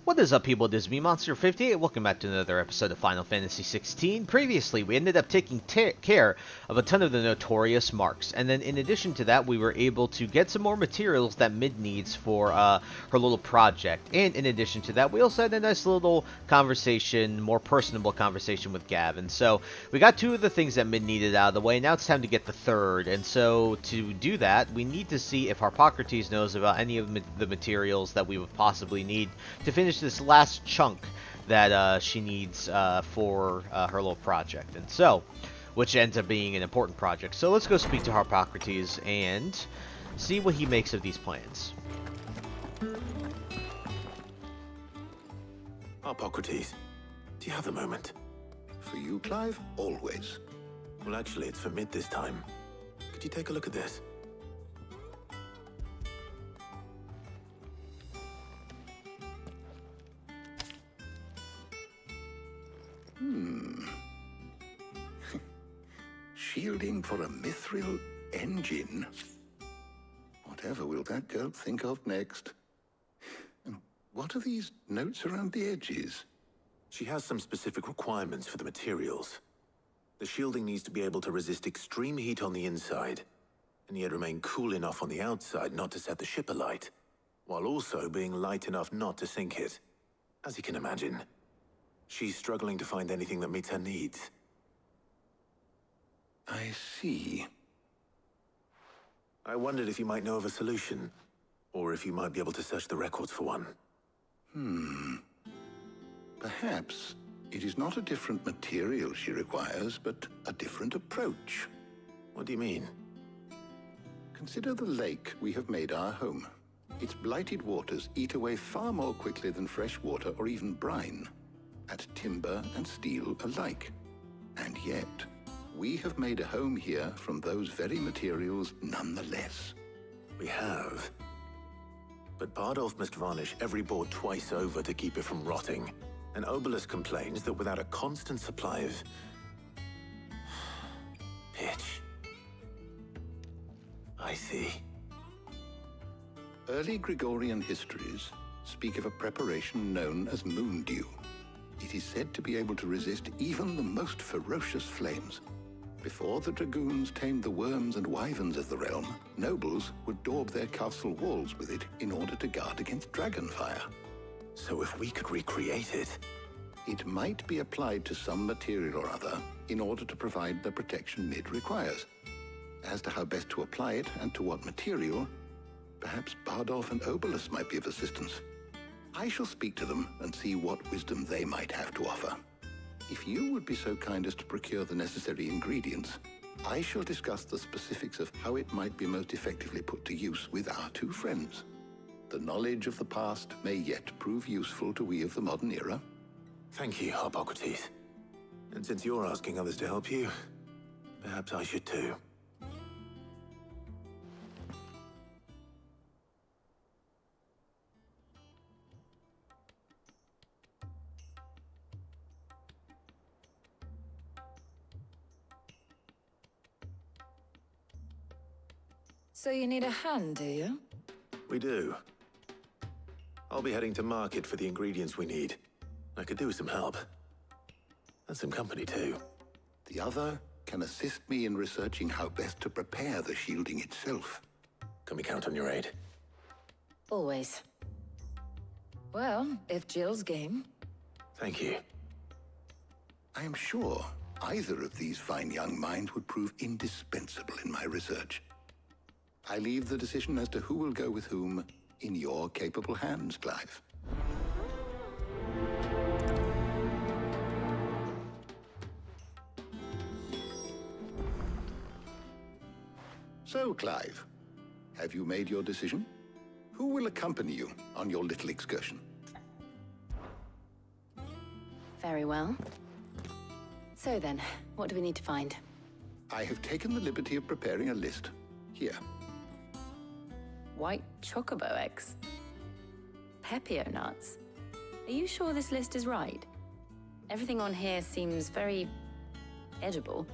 What is up, people? This is me, Monster58. Welcome back to another episode of Final Fantasy XVI. Previously, we ended up taking care of a ton of the notorious marks, and then in addition to that, we were able to get some more materials that Mid needs for her little project. And in addition to that, we also had a nice little conversation, more personable conversation with Gav. And so we got two of the things that Mid needed out of the way. Now it's time to get the third. And so to do that, we need to see if Harpocrates knows about any of the materials that we would possibly need to finish this last chunk that she needs for her little project, and so, which ends up being an important project. So let's go speak to Harpocrates and see what he makes of these plans. Harpocrates, do you have a moment? For you, Clive? Always. Well, actually, it's for Mid this time. Could you take a look at this? Shielding for a mithril engine. Whatever will that girl think of next? And what are these notes around the edges? She has some specific requirements for the materials. The shielding needs to be able to resist extreme heat on the inside, and yet remain cool enough on the outside not to set the ship alight, while also being light enough not to sink it. As you can imagine, she's struggling to find anything that meets her needs. I see. I wondered if you might know of a solution, or if you might be able to search the records for one. Perhaps it is not a different material she requires, but a different approach. What do you mean? Consider the lake we have made our home. Its blighted waters eat away far more quickly than fresh water or even brine, at timber and steel alike. And yet, we have made a home here from those very materials nonetheless. We have. But Bardolph must varnish every board twice over to keep it from rotting. And Obelus complains that without a constant supply of pitch. I see. Early Gregorian histories speak of a preparation known as moon dew. It is said to be able to resist even the most ferocious flames. Before the dragoons tamed the worms and wyverns of the realm, nobles would daub their castle walls with it in order to guard against dragonfire. So if we could recreate it... It might be applied to some material or other in order to provide the protection Mid requires. As to how best to apply it and to what material, perhaps Bardolph and Obelus might be of assistance. I shall speak to them and see what wisdom they might have to offer. If you would be so kind as to procure the necessary ingredients, I shall discuss the specifics of how it might be most effectively put to use with our two friends. The knowledge of the past may yet prove useful to we of the modern era. Thank you, Harpocrates. And since you're asking others to help you, perhaps I should too. So you need a hand, do you? We do. I'll be heading to market for the ingredients we need. I could do with some help. And some company too. The other can assist me in researching how best to prepare the shielding itself. Can we count on your aid? Always. Well, if Jill's game. Thank you. I am sure either of these fine young minds would prove indispensable in my research. I leave the decision as to who will go with whom in your capable hands, Clive. So, Clive, have you made your decision? Who will accompany you on your little excursion? Very well. So then, what do we need to find? I have taken the liberty of preparing a list. Here. White chocobo eggs. Pepio nuts. Are you sure this list is right? Everything on here seems very edible.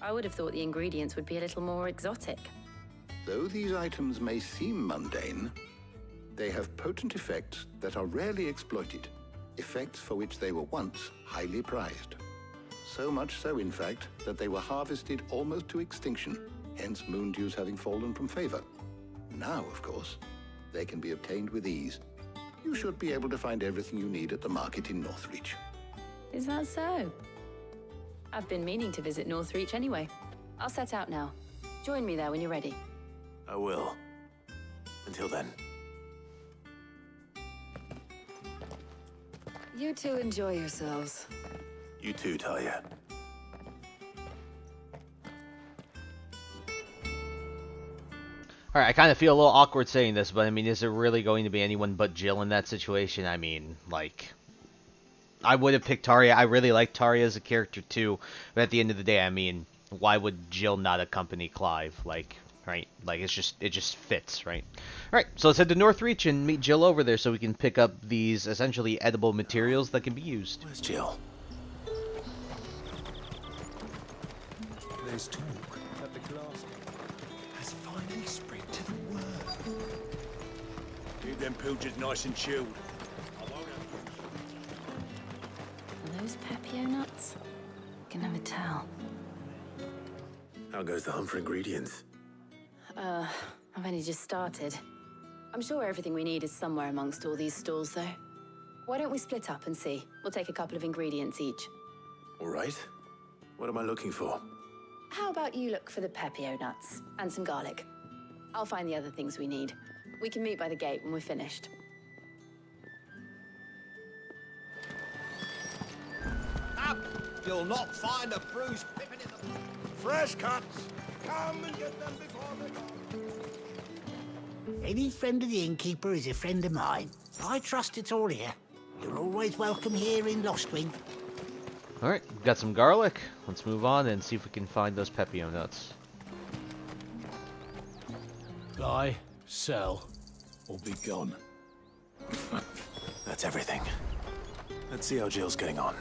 I would have thought the ingredients would be a little more exotic. Though these items may seem mundane, They have potent effects that are rarely exploited, effects for which they were once highly prized. So much so, in fact, that they were harvested almost to extinction, hence moon dews having fallen from favor. Now, of course, they can be obtained with ease. You should be able to find everything you need at the market in Northreach. Is that so? I've been meaning to visit Northreach anyway. I'll set out now. Join me there when you're ready. I will. Until then. You two enjoy yourselves. You too, Talia. Alright, I kind of feel a little awkward saying this, but I mean, is there really going to be anyone but Jill in that situation? I mean, like, I would have picked Taria. I really like Taria as a character too, but at the end of the day, I mean, why would Jill not accompany Clive? Like, right? Like, it just fits, right? Alright, so let's head to Northreach and meet Jill over there so we can pick up these essentially edible materials that can be used. Where's Jill? There's talk that the glass has finally spread to the world. Keep them pilgers nice and chilled. Are those Pepio nuts? Can never tell. How goes the hunt for ingredients? I've only just started. I'm sure everything we need is somewhere amongst all these stalls, though. Why don't we split up and see? We'll take a couple of ingredients each. All right. What am I looking for? How about you look for the Pepio nuts and some garlic? I'll find the other things we need. We can meet by the gate when we're finished. Up! You'll not find a bruised pippin in the... Fresh cuts! Come and get them before they're gone. Any friend of the innkeeper is a friend of mine. I trust it's all here. You're always welcome here in Lostwing. Alright, we've got some garlic. Let's move on and see if we can find those Pepio nuts. Buy, sell, or be gone. That's everything. Let's see how Jill's getting on.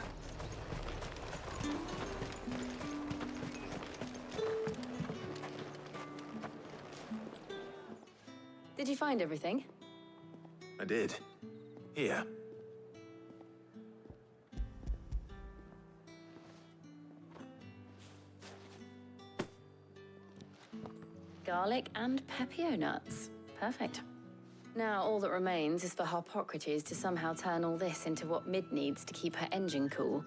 Did you find everything? I did. Here. Garlic and Pepio nuts. Perfect. Now all that remains is for Harpocrates to somehow turn all this into what Mid needs to keep her engine cool.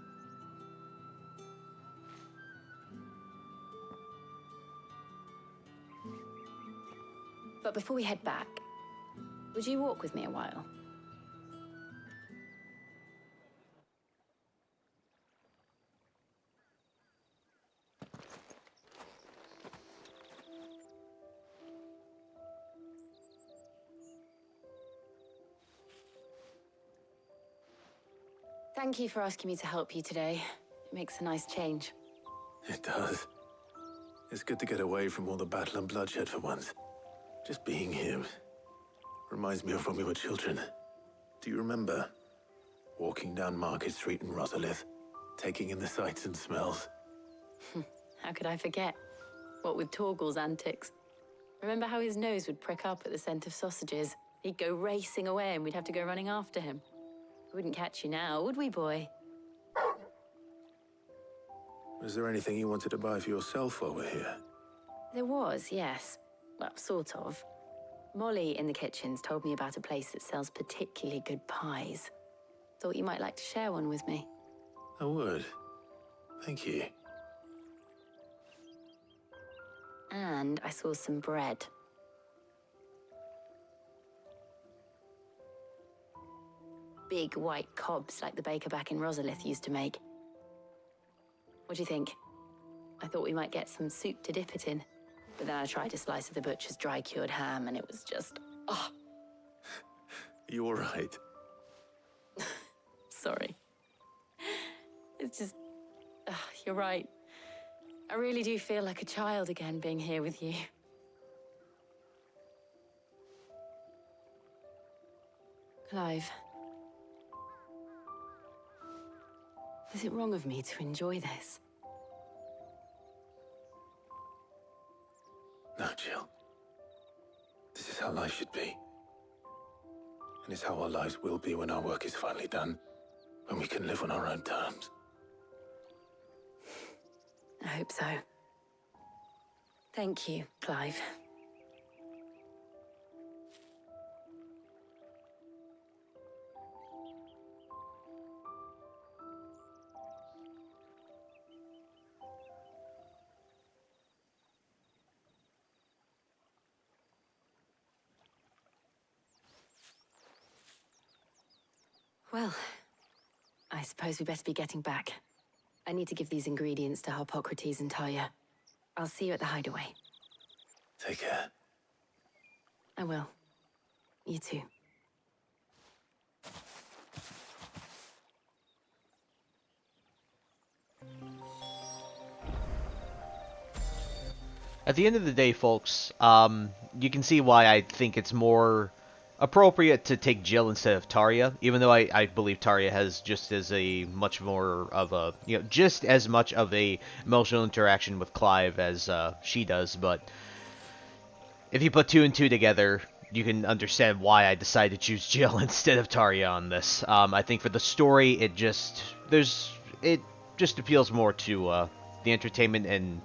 But before we head back, would you walk with me a while? Thank you for asking me to help you today. It makes a nice change. It does. It's good to get away from all the battle and bloodshed for once. Just being here reminds me of when we were children. Do you remember? Walking down Market Street in Rosalith, taking in the sights and smells. How could I forget? What with Torgal's antics. Remember how his nose would prick up at the scent of sausages? He'd go racing away and we'd have to go running after him. We wouldn't catch you now, would we, boy? Was there anything you wanted to buy for yourself while we're here? There was, yes. Well, sort of. Molly in the kitchens told me about a place that sells particularly good pies. Thought you might like to share one with me. I would. Thank you. And I saw some bread. Big white cobs like the baker back in Rosalith used to make. What do you think? I thought we might get some soup to dip it in. But then I tried a slice of the butcher's dry-cured ham and it was just... oh, You all right? sorry. It's just... you're right. I really do feel like a child again being here with you. Clive. Is it wrong of me to enjoy this? No, Jill. This is how life should be. And it's how our lives will be when our work is finally done. When we can live on our own terms. I hope so. Thank you, Clive. Well, I suppose we better be getting back. I need to give these ingredients to Harpocrates and Talia. I'll see you at the hideaway. Take care. I will. You too. At the end of the day, folks, you can see why I think it's more appropriate to take Jill instead of Tarja, even though I believe Tarja has just as much of a emotional interaction with Clive as she does, but if you put two and two together, you can understand why I decided to choose Jill instead of Tarja on this. I think for the story, it just appeals more to the entertainment and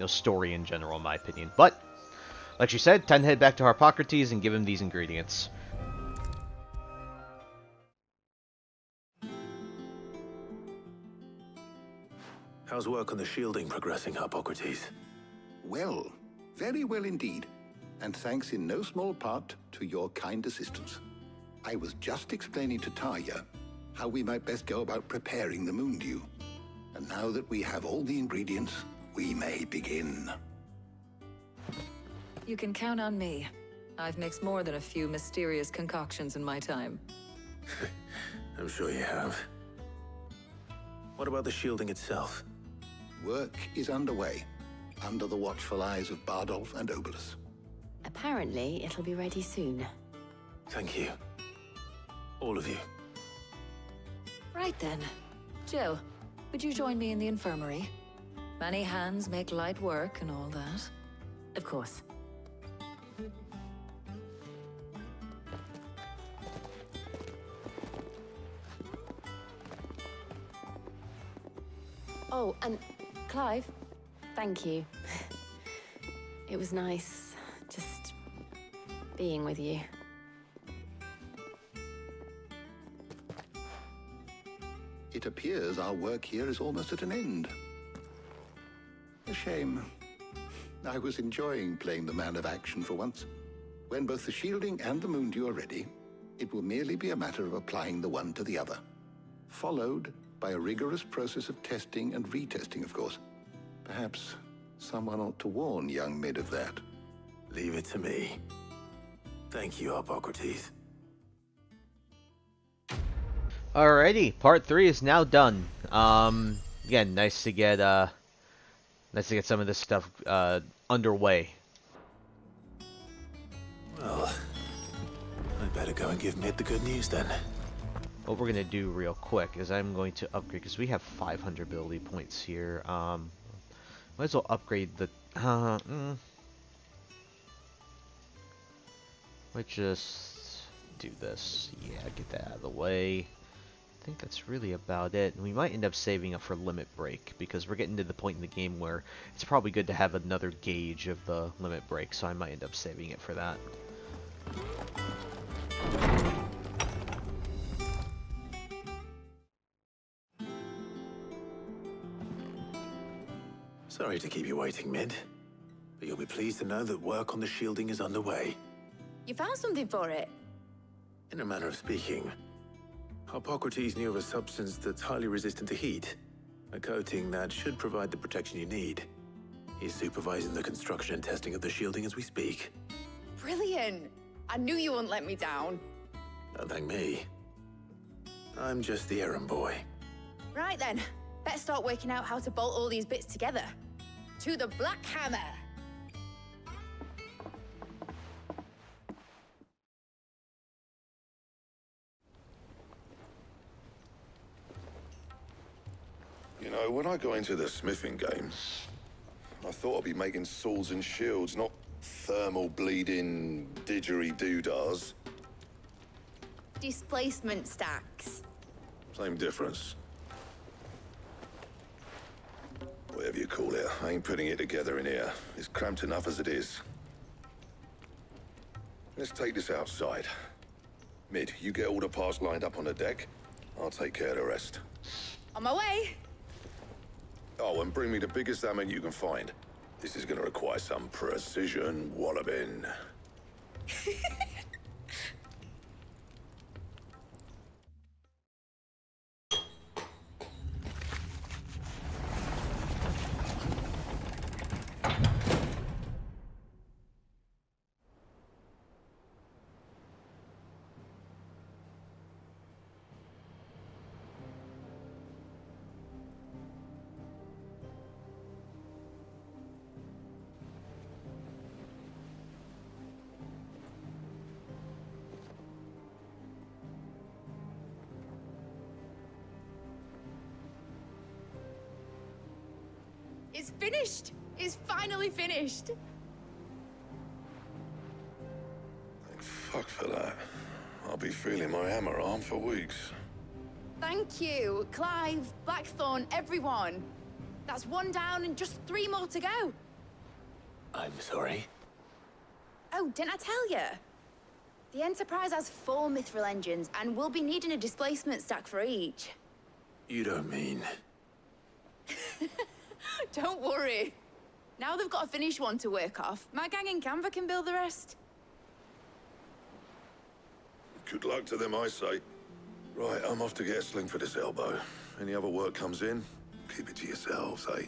story in general, in my opinion. But like you said, time to head back to Harpocrates and give him these ingredients. How's work on the shielding progressing, Harpocrates? Well, very well indeed. And thanks in no small part to your kind assistance. I was just explaining to Tarja how we might best go about preparing the moon dew. And now that we have all the ingredients, we may begin. You can count on me. I've mixed more than a few mysterious concoctions in my time. I'm sure you have. What about the shielding itself? Work is underway, under the watchful eyes of Bardolph and Obolus. Apparently, it'll be ready soon. Thank you. All of you. Right then. Jill, would you join me in the infirmary? Many hands make light work and all that. Of course. Oh, and Clive, thank you. It was nice just being with you. It appears our work here is almost at an end. A shame. I was enjoying playing the man of action for once. When both the shielding and the moon dew are ready, it will merely be a matter of applying the one to the other. Followed by a rigorous process of testing and retesting, of course. Perhaps someone ought to warn young Mid of that. Leave it to me. Thank you, Harpocrates. Alrighty, part 3 is now done. Again, nice to get some of this stuff underway. Well, I'd better go and give Mid the good news then. What we're gonna do real quick is I'm going to upgrade, because we have 500 ability points here. Might as well upgrade the. Might just do this. Yeah, get that out of the way. I think that's really about it. And we might end up saving up for Limit Break, because we're getting to the point in the game where it's probably good to have another gauge of the Limit Break, so I might end up saving it for that. Sorry to keep you waiting, Mid. But you'll be pleased to know that work on the shielding is underway. You found something for it? In a manner of speaking, Harpocrates knew of a substance that's highly resistant to heat. A coating that should provide the protection you need. He's supervising the construction and testing of the shielding as we speak. Brilliant! I knew you wouldn't let me down. Don't thank me. I'm just the errand boy. Right then, let's start working out how to bolt all these bits together. To the Black Hammer! You know, when I got into the smithing game, I thought I'd be making swords and shields, not thermal bleeding didgeridoo-dahs. Displacement stacks. Same difference. Whatever you call it, I ain't putting it together in here. It's cramped enough as it is. Let's take this outside. Mid, you get all the parts lined up on the deck. I'll take care of the rest. On my way. Oh, and bring me the biggest hammer you can find. This is gonna require some precision walloping. It's finished. It's finally finished. Thank fuck for that. I'll be feeling my hammer arm for weeks. Thank you, Clive, Blackthorn, everyone. That's one down and just 3 more to go. I'm sorry. Oh, didn't I tell you? The Enterprise has 4 mithril engines, and we'll be needing a displacement stack for each. You don't mean... Don't worry. Now they've got a finished one to work off. My gang in Canva can build the rest. Good luck to them, I say. Right, I'm off to get a sling for this elbow. Any other work comes in, keep it to yourselves, eh?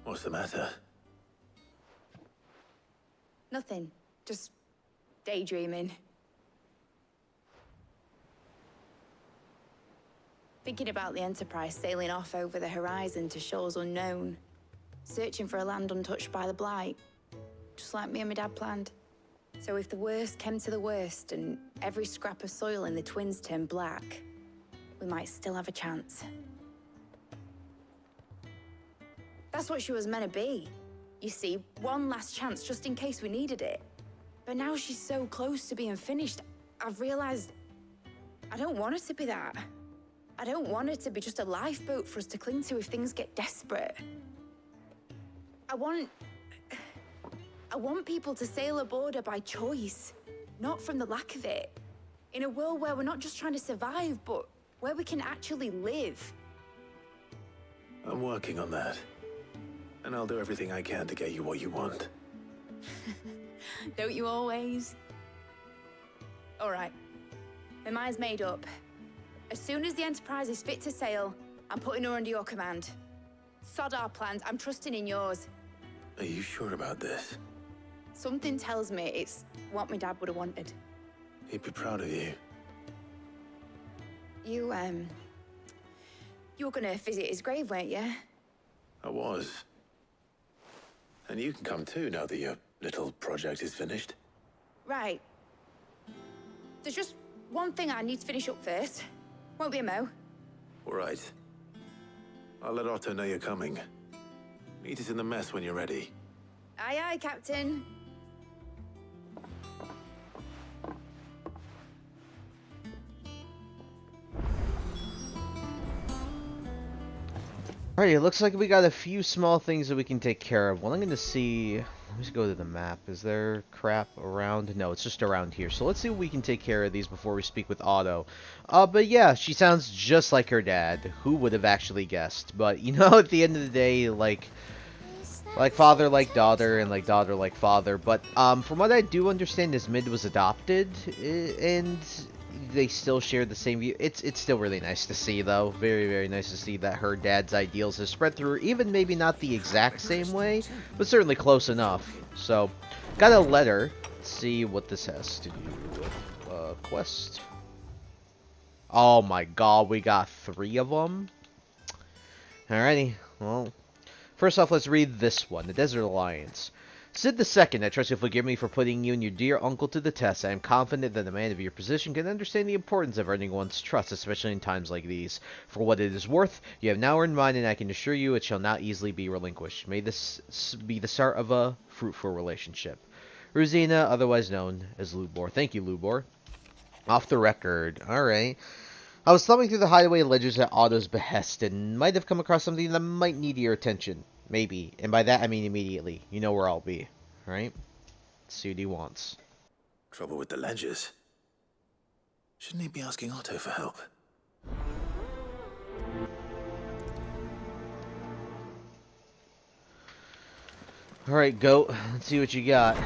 What's the matter? Nothing. Just daydreaming. Thinking about the Enterprise sailing off over the horizon to shores unknown, searching for a land untouched by the Blight, just like me and my dad planned. So if the worst came to the worst and every scrap of soil in the Twins turned black, we might still have a chance. That's what she was meant to be. You see, one last chance just in case we needed it. But now she's so close to being finished, I've realized I don't want it to be that. I don't want it to be just a lifeboat for us to cling to if things get desperate. I want people to sail aboard her by choice, not from the lack of it. In a world where we're not just trying to survive, but where we can actually live. I'm working on that. And I'll do everything I can to get you what you want. Don't you always? All right. My mind's made up. As soon as the Enterprise is fit to sail, I'm putting her under your command. Sod our plans, I'm trusting in yours. Are you sure about this? Something tells me it's what my dad would have wanted. He'd be proud of you. You were gonna visit his grave, weren't you? I was. And you can come too now that your little project is finished. Right. There's just one thing I need to finish up first. Won't be a mo. All right. I'll let Otto know you're coming. Meet us in the mess when you're ready. Aye, aye, Captain. Alright, it looks like we got a few small things that we can take care of. Well, I'm going to see... Let me just go to the map. Is there crap around? No, it's just around here. So let's see if we can take care of these before we speak with Otto. But yeah, she sounds just like her dad. Who would have actually guessed? But, you know, at the end of the day, like father like daughter and like daughter like father. But from what I do understand is Mid was adopted and they still share the same view. It's still really nice to see, though. Very, very nice to see that her dad's ideals have spread through her. Even maybe not the exact same way, but certainly close enough. So, got a letter. Let's see what this has to do with quest. Oh my god, we got 3 of them. Alrighty, well. First off, let's read this one. The Desert Alliance. Sid II, I trust you'll forgive me for putting you and your dear uncle to the test. I am confident that a man of your position can understand the importance of earning one's trust, especially in times like these. For what it is worth, you have now earned mine, and I can assure you it shall not easily be relinquished. May this be the start of a fruitful relationship. Rosina, otherwise known as Lubor. Thank you, Lubor. Off the record. Alright. I was thumbing through the hideaway ledgers at Otto's behest and might have come across something that might need your attention. Maybe. And by that I mean immediately. You know where I'll be. Right? See what he wants. Trouble with the ledgers. Shouldn't he be asking Otto for help? Alright, Goat. Let's see what you got.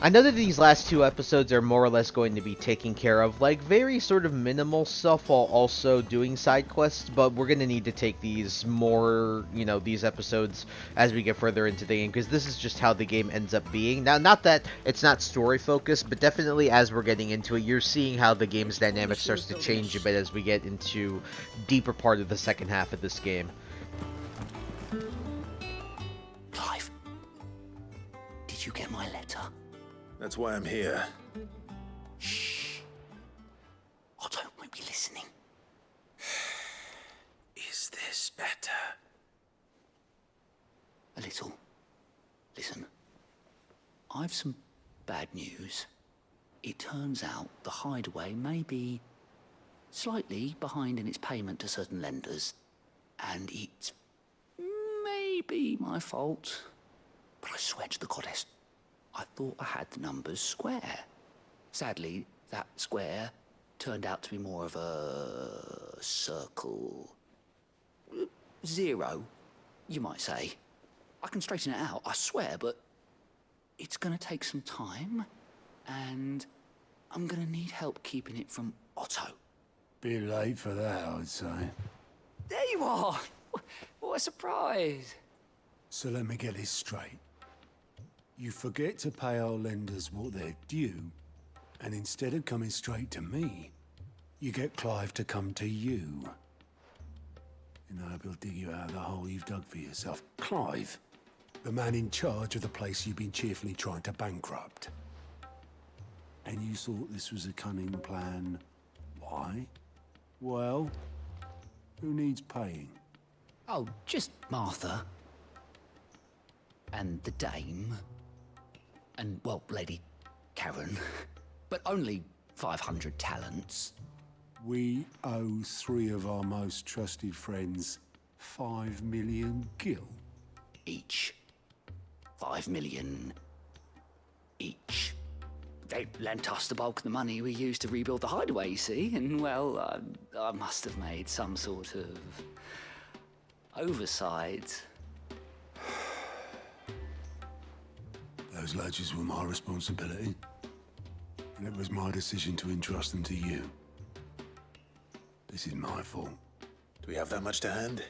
I know that these last two episodes are more or less going to be taking care of, like, very sort of minimal stuff while also doing side quests, but we're going to need to take these more, you know, these episodes as we get further into the game, because this is just how the game ends up being. Now, not that it's not story-focused, but definitely as we're getting into it, you're seeing how the game's dynamic starts to change a bit as we get into deeper part of the second half of this game. Clive, did you get my letter? That's why I'm here. Shh. Otto might be listening. Is this better? A little. Listen, I've some bad news. It turns out the hideaway may be slightly behind in its payment to certain lenders, and it's maybe my fault. But I swear to the goddess, I thought I had the numbers square. Sadly, that square turned out to be more of a circle. 0, you might say. I can straighten it out, I swear, but it's gonna take some time, and I'm gonna need help keeping it from Otto. Bit late for that, I'd say. There you are! What a surprise! So let me get this straight. You forget to pay our lenders what they're due, and instead of coming straight to me, you get Clive to come to you. And I hope he'll dig you out of the hole you've dug for yourself. Clive, the man in charge of the place you've been cheerfully trying to bankrupt. And you thought this was a cunning plan. Why? Well, who needs paying? Oh, just Martha. And the dame. And, well, Lady Karen. But only 500 talents. We owe 3 of our most trusted friends 5 million gil. Each. 5 million each. They lent us the bulk of the money we used to rebuild the hideaway, you see? And, well, I must have made some sort of oversight. Those ledgers were my responsibility, and it was my decision to entrust them to you. This is my fault. Do we have that much to hand?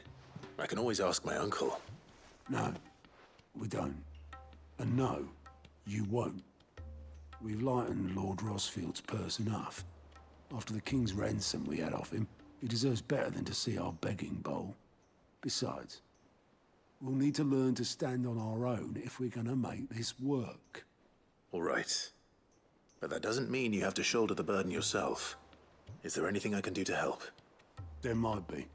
I can always ask my uncle. No, we don't. And no, you won't. We've lightened Lord Rosfield's purse enough. After the king's ransom we had off him, he deserves better than to see our begging bowl. Besides, we'll need to learn to stand on our own if we're gonna make this work. All right. But that doesn't mean you have to shoulder the burden yourself. Is there anything I can do to help? There might be.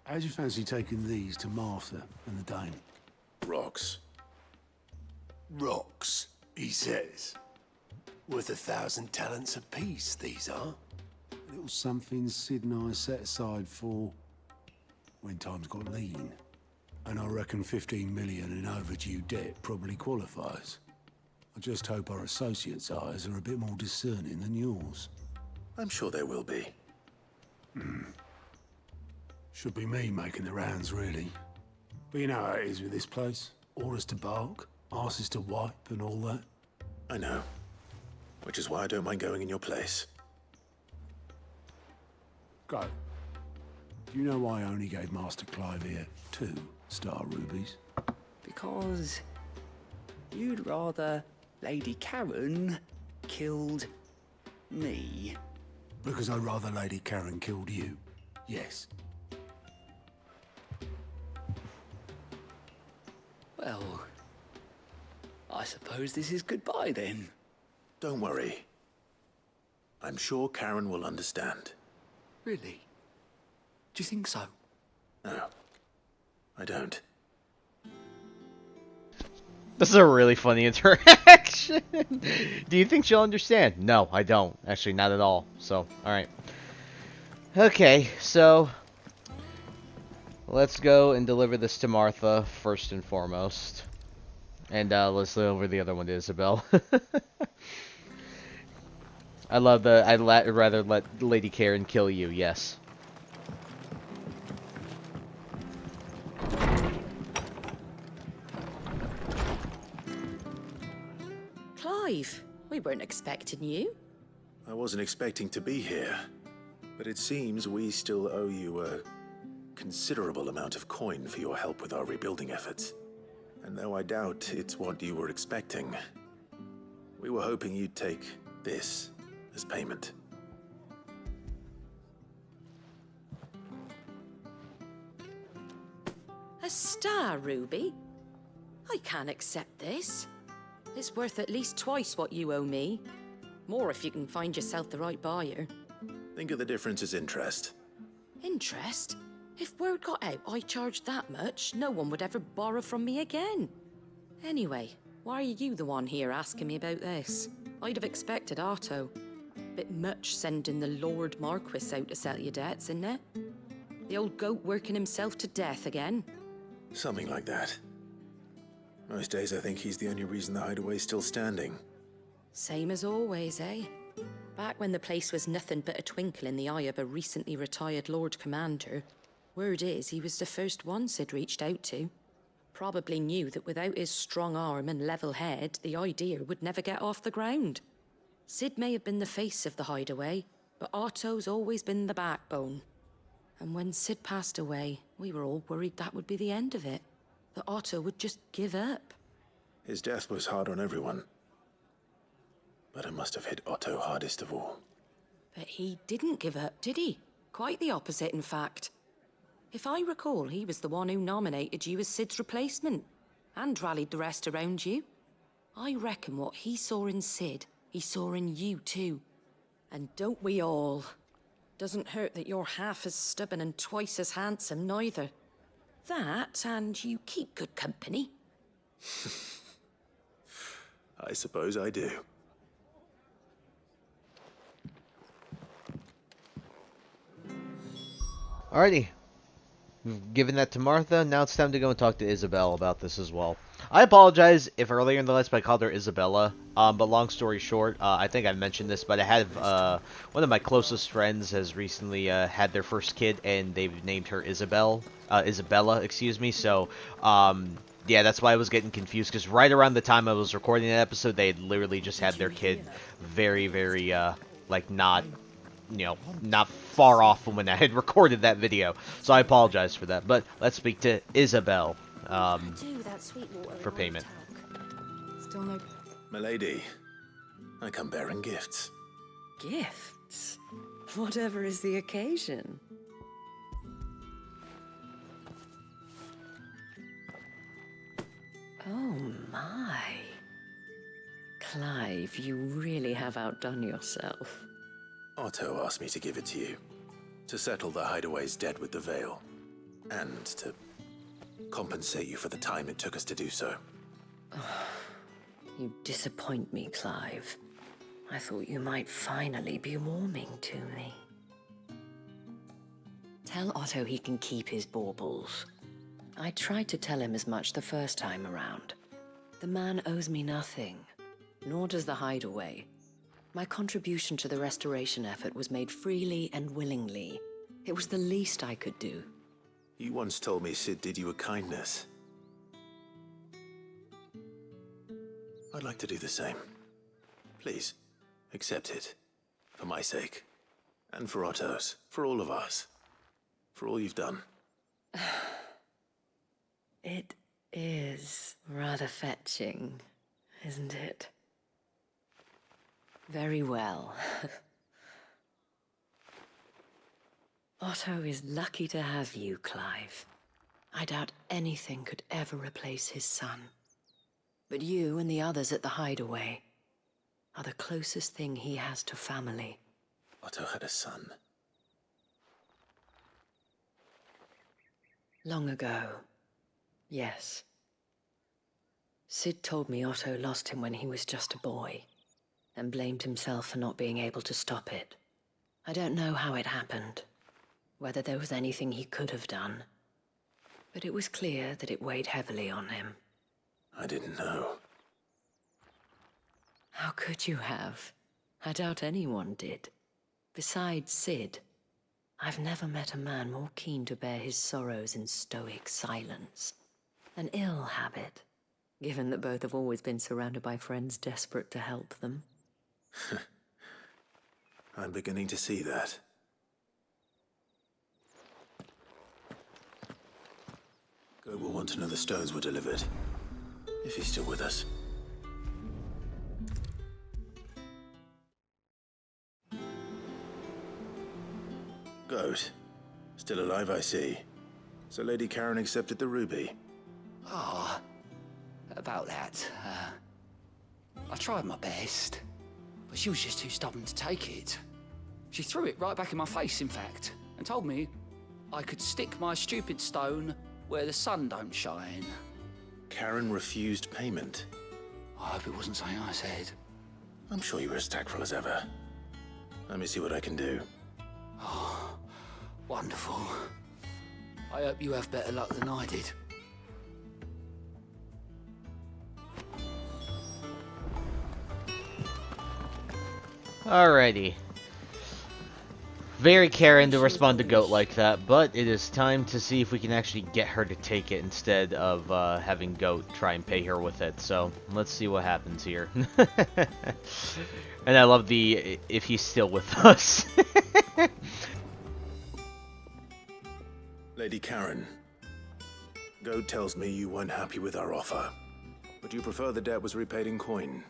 How'd you fancy taking these to Martha and the dame? Rocks. Rocks, he says. Worth 1,000 talents apiece, these are. A little something Sid and I set aside for when times got lean. And I reckon 15 million in overdue debt probably qualifies. I just hope our associates' eyes are a bit more discerning than yours. I'm sure there will be. Should be me making the rounds, really. But you know how it is with this place. Orders to bark, arses to wipe, and all that. I know. Which is why I don't mind going in your place. Go. Do you know why I only gave Master Clive here 2 star rubies? Because you'd rather Lady Karen killed me. Because I'd rather Lady Karen killed you. Yes. Well, I suppose this is goodbye then. Don't worry. I'm sure Karen will understand. Really? Do you think so? No, I don't. This is a really funny interaction. Do you think she'll understand? No, I don't. Actually, not at all. So, alright. Okay, so let's go and deliver this to Martha first and foremost. And let's deliver the other one to Isabel. I love the I'd rather let Lady Karen kill you, yes. Clive, we weren't expecting you. I wasn't expecting to be here, but it seems we still owe you a considerable amount of coin for your help with our rebuilding efforts. And though I doubt it's what you were expecting, we were hoping you'd take this as payment. A star ruby? I can't accept this. It's worth at least twice what you owe me. More if you can find yourself the right buyer. Think of the difference as interest. Interest? If word got out I charged that much, no one would ever borrow from me again. Anyway, why are you the one here asking me about this? I'd have expected Otto. Bit much sending the Lord Marquis out to settle your debts, isn't it? The old goat working himself to death again. Something like that. Most days I think he's the only reason the hideaway's still standing. Same as always, eh? Back when the place was nothing but a twinkle in the eye of a recently retired Lord Commander, word is he was the first one Sid reached out to. Probably knew that without his strong arm and level head, the idea would never get off the ground. Sid may have been the face of the hideaway, but Otto's always been the backbone. And when Sid passed away, we were all worried that would be the end of it. That Otto would just give up. His death was hard on everyone. But it must have hit Otto hardest of all. But he didn't give up, did he? Quite the opposite, in fact. If I recall, he was the one who nominated you as Sid's replacement, and rallied the rest around you. I reckon what he saw in Sid, he saw in you too. And don't we all? Doesn't hurt that you're half as stubborn and twice as handsome, neither. That, and you keep good company. I suppose I do. Alrighty. We've given that to Martha. Now it's time to go and talk to Isabel about this as well. I apologize if earlier in the list I called her Isabella. But long story short, I think I mentioned this, but I have one of my closest friends has recently had their first kid, and they've named her Isabella, excuse me. So, yeah, that's why I was getting confused, because right around the time I was recording that episode, they had literally just had their kid very, very, like, not, you know, not far off from when I had recorded that video. So I apologize for that. But let's speak to Isabel for payment. Still no... Milady, I come bearing gifts. Gifts? Whatever is the occasion. Oh my. Clive, you really have outdone yourself. Otto asked me to give it to you, to settle the hideaway's debt with the Veil, and to compensate you for the time it took us to do so. You disappoint me, Clive. I thought you might finally be warming to me. Tell Otto he can keep his baubles. I tried to tell him as much the first time around. The man owes me nothing, nor does the hideaway. My contribution to the restoration effort was made freely and willingly. It was the least I could do. You once told me Sid did you a kindness. I'd like to do the same. Please, accept it. For my sake. And for Otto's. For all of us. For all you've done. It is rather fetching, isn't it? Very well. Otto is lucky to have you, Clive. I doubt anything could ever replace his son. But you and the others at the hideaway are the closest thing he has to family. Otto had a son. Long ago, yes. Sid told me Otto lost him when he was just a boy, and blamed himself for not being able to stop it. I don't know how it happened, whether there was anything he could have done, but it was clear that it weighed heavily on him. I didn't know. How could you have? I doubt anyone did. Besides Sid, I've never met a man more keen to bear his sorrows in stoic silence. An ill habit, given that both have always been surrounded by friends desperate to help them. I'm beginning to see that. Goat will want to know the stones were delivered. If he's still with us. Goat. Still alive, I see. So Lady Karen accepted the ruby. Ah, about that. I tried my best, but she was just too stubborn to take it. She threw it right back in my face, in fact, and told me I could stick my stupid stone where the sun don't shine. Karen refused payment. I hope it wasn't something I said. I'm sure you were as tactful as ever. Let me see what I can do. Oh, wonderful. I hope you have better luck than I did. Alrighty. Very Karen to respond to Goat like that, but it is time to see if we can actually get her to take it instead of having Goat try and pay her with it. So, let's see what happens here. And I love the, if he's still with us. Lady Karen, Goat tells me you weren't happy with our offer. Would you prefer the debt was repaid in coin?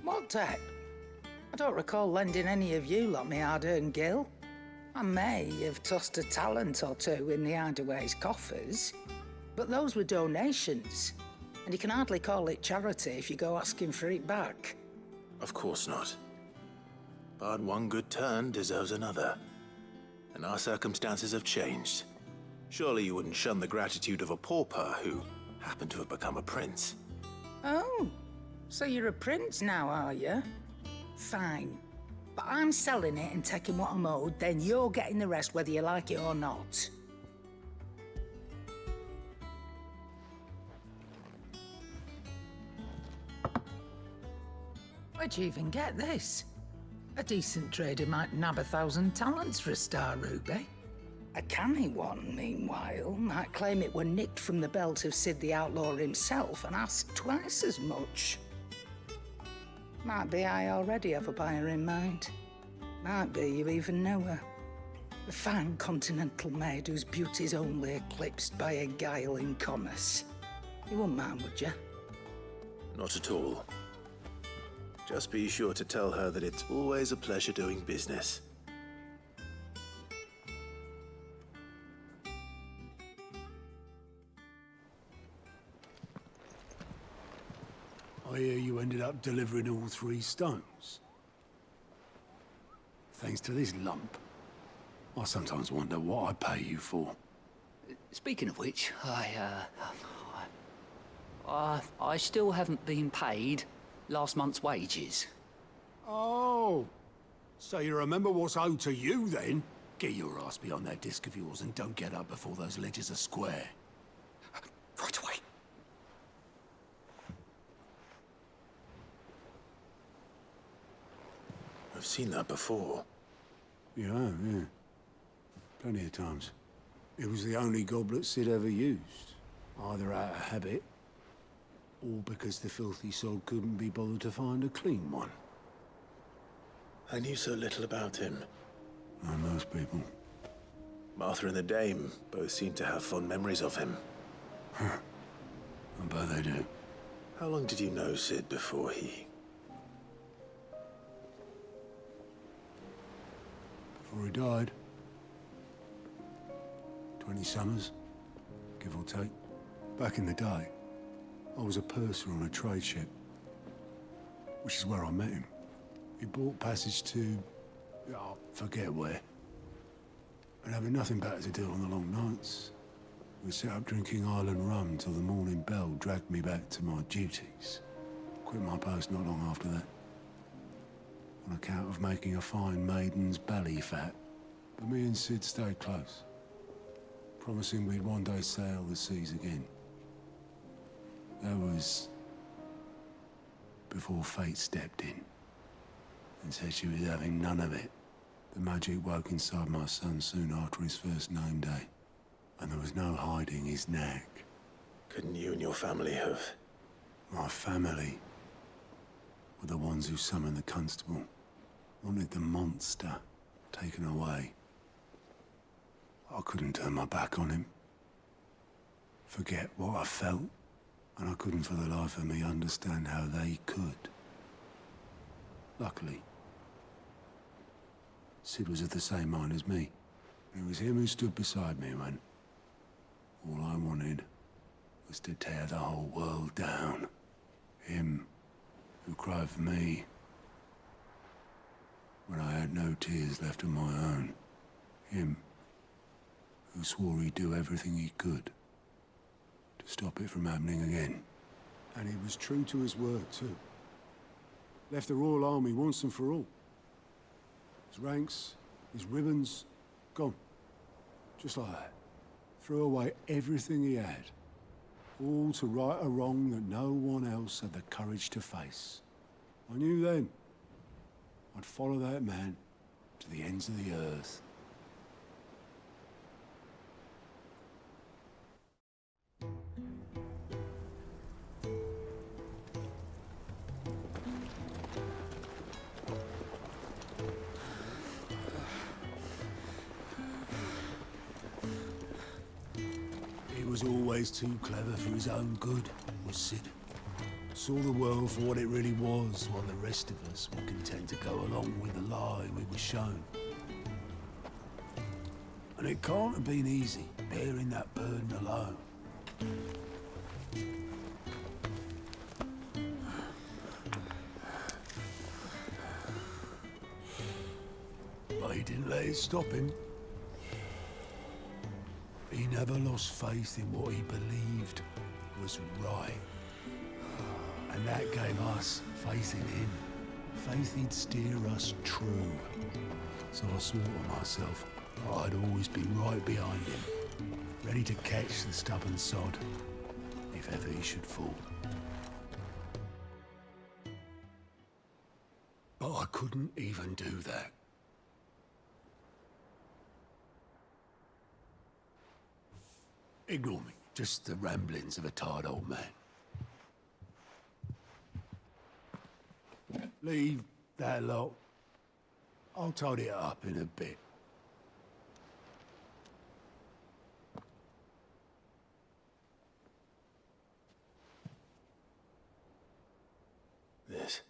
What debt? I don't recall lending any of you lot me hard-earned gil. I may have tossed a talent or two in the hideaway's coffers, but those were donations, and you can hardly call it charity if you go asking for it back. Of course not. But one good turn deserves another. And our circumstances have changed. Surely you wouldn't shun the gratitude of a pauper who happened to have become a prince. Oh, so you're a prince now, are you? Fine. But I'm selling it and taking what I'm owed, then you're getting the rest whether you like it or not. Where'd you even get this? A decent trader might nab 1,000 talents for a star ruby. A canny one, meanwhile, might claim it were nicked from the belt of Sid the Outlaw himself and ask twice as much. Might be I already have a buyer in mind. Might be you even know her. A fine continental maid whose beauty's only eclipsed by a guile in commerce. You wouldn't mind, would you? Not at all. Just be sure to tell her that it's always a pleasure doing business. I hear you ended up delivering all 3 stones. Thanks to this lump. I sometimes wonder what I pay you for. Speaking of which, I still haven't been paid last month's wages. Oh, so you remember what's owed to you then? Get your ass behind that disc of yours and don't get up before those ledgers are square. Right away. I've seen that before. Yeah. Plenty of times. It was the only goblet Sid ever used. Either out of habit, or because the filthy soul couldn't be bothered to find a clean one. I knew so little about him. Like most people. Martha and the Dame both seem to have fond memories of him. I bet they do. How long did you know Sid before he... Before he died. 20 summers, give or take. Back in the day, I was a purser on a trade ship, which is where I met him. He bought passage to, forget where. And having nothing better to do on the long nights, we sat up drinking island rum till the morning bell dragged me back to my duties. Quit my post not long after that, on account of making a fine maiden's belly fat. But me and Sid stayed close, promising we'd one day sail the seas again. That was before fate stepped in and said she was having none of it. The magic woke inside my son soon after his first name day, and there was no hiding his knack. Couldn't you and your family have? My family were the ones who summoned the constable, wanted the monster taken away. I couldn't turn my back on him, forget what I felt, and I couldn't for the life of me understand how they could. Luckily, Sid was of the same mind as me. It was him who stood beside me when all I wanted was to tear the whole world down. Him who cried for me when I had no tears left of my own. Him who swore he'd do everything he could to stop it from happening again. And he was true to his word, too. Left the Royal Army once and for all. His ranks, his ribbons, gone. Just like that. Threw away everything he had. All to right a wrong that no one else had the courage to face. I knew then I'd follow that man to the ends of the earth. He was always too clever for his own good, was Sid. Saw the world for what it really was, while the rest of us were content to go along with the lie we were shown. And it can't have been easy, bearing that burden alone. But he didn't let it stop him. He never lost faith in what he believed was right. And that gave us faith in him. Faith he'd steer us true. So I swore to myself that I'd always be right behind him, ready to catch the stubborn sod if ever he should fall. But I couldn't even do that. Ignore me. Just the ramblings of a tired old man. Leave that lot. I'll tidy it up in a bit. This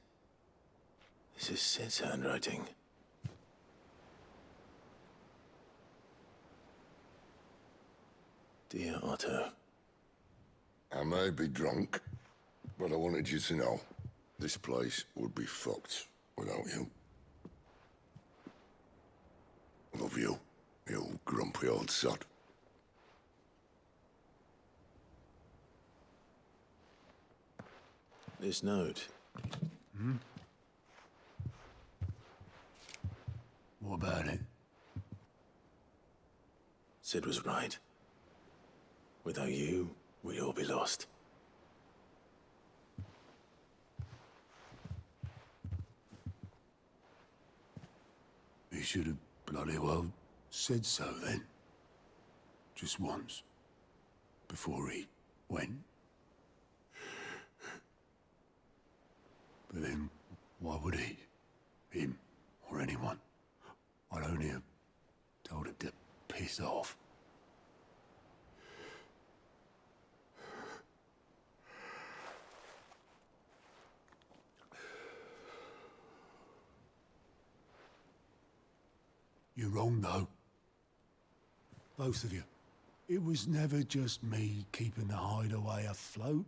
is Sid's handwriting. Dear Otto. I may be drunk, but I wanted you to know this place would be fucked without you. Love you, you grumpy old sod. This note. What about it? Sid was right. Without you, we'd all be lost. He should have bloody well said so then. Just once. Before he went. But then, why would he? Him, or anyone? I'd only have told him to piss off. You're wrong, though. Both of you. It was never just me keeping the hideaway afloat.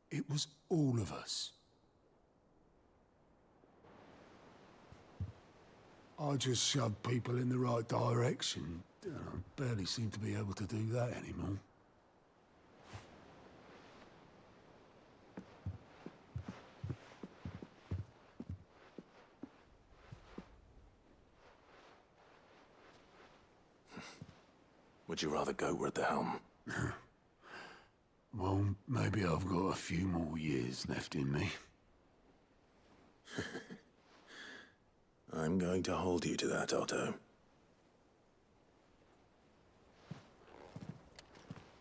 It was all of us. I just shoved people in the right direction. I barely seem to be able to do that anymore. Would you rather go at the helm? Well, maybe I've got a few more years left in me. I'm going to hold you to that, Otto.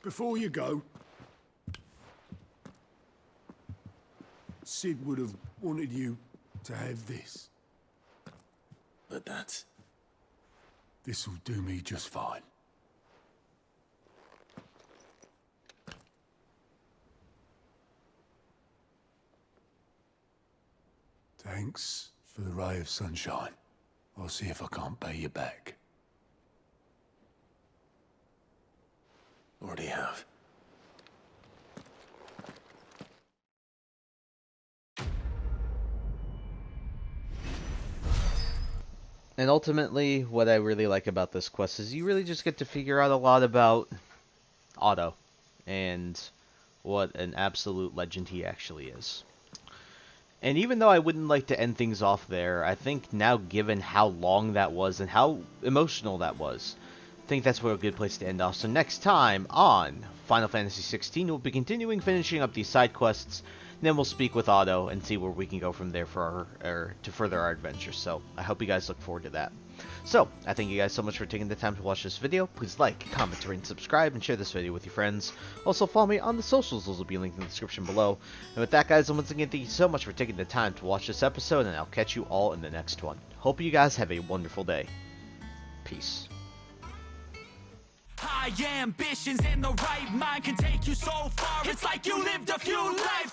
Before you go, Sid would have wanted you to have this. But that's... This'll do me just fine. Thanks for the ray of sunshine. I'll see if I can't pay you back. Already have. And ultimately, what I really like about this quest is you really just get to figure out a lot about Otto and what an absolute legend he actually is. And even though I wouldn't like to end things off there, I think now, given how long that was and how emotional that was, I think that's a good place to end off. So next time on Final Fantasy XVI, we'll be continuing finishing up these side quests. Then we'll speak with Otto and see where we can go from there for to further our adventure. So I hope you guys look forward to that. So I thank you guys so much for taking the time to watch this video. Please like, comment, rate, and subscribe, and share this video with your friends. Also follow me on the socials; those will be linked in the description below. And with that, guys, once again, thank you so much for taking the time to watch this episode, and I'll catch you all in the next one. Hope you guys have a wonderful day. Peace. High ambitions and the right mind can take you so far. It's like you lived a few lives.